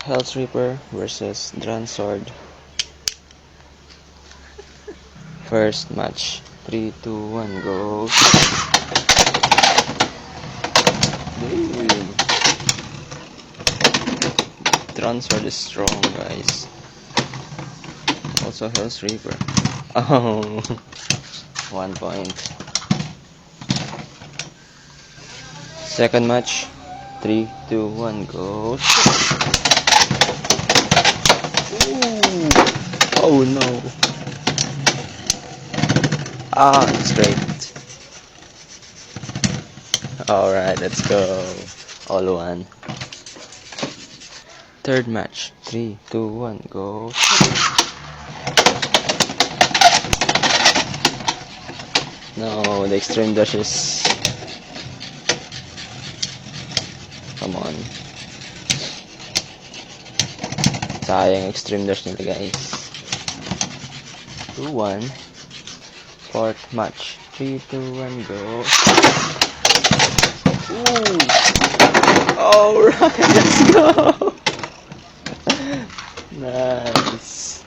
Hell's Reaper versus Dransword. First match. 3, 2, 1, go. Damn. Dransword is strong, guys. Also Hell's Reaper. Oh, 1 point. Second match. 3, 2, 1, go. Ooh. Oh no. Straight. Alright, let's go. All one. Third match. 3, 2, 1, go. No, the extreme dash is... Come on. Sayang extreme dash nila, guys. 2-1. Fourth match. 3, 2, 1, go. Ooh! Alright, let's go! Nice.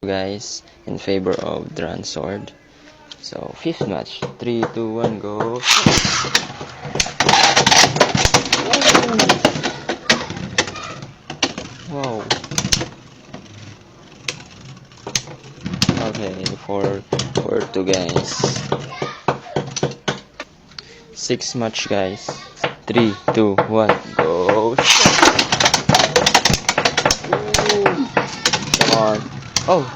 Guys, in favor of Dransword. So, fifth match. 3, 2, 1, go. Wow. Okay, 4-2, guys. Sixth match, guys. 3, 2, 1, go. Come on. Oh.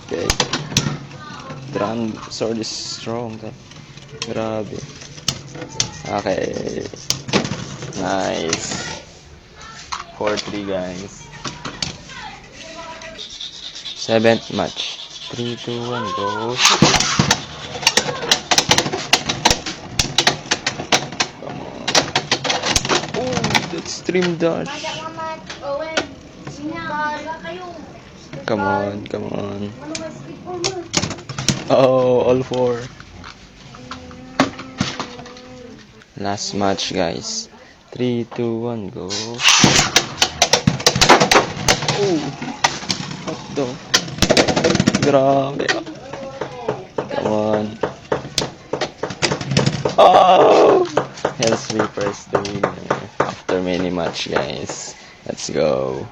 Okay. Dransword is strong. Grabe. Okay. Nice. 4-3, guys. Seventh match. 3, 2, 1, go. Come on. Oh, that stream dash. Come on, come on. Oh, all 4. Last match, guys. 3, 2, 1, go. Oh, what the? Grabe. Come on. Oh! Hell's Reaper is the winner after many match, guys. Let's go.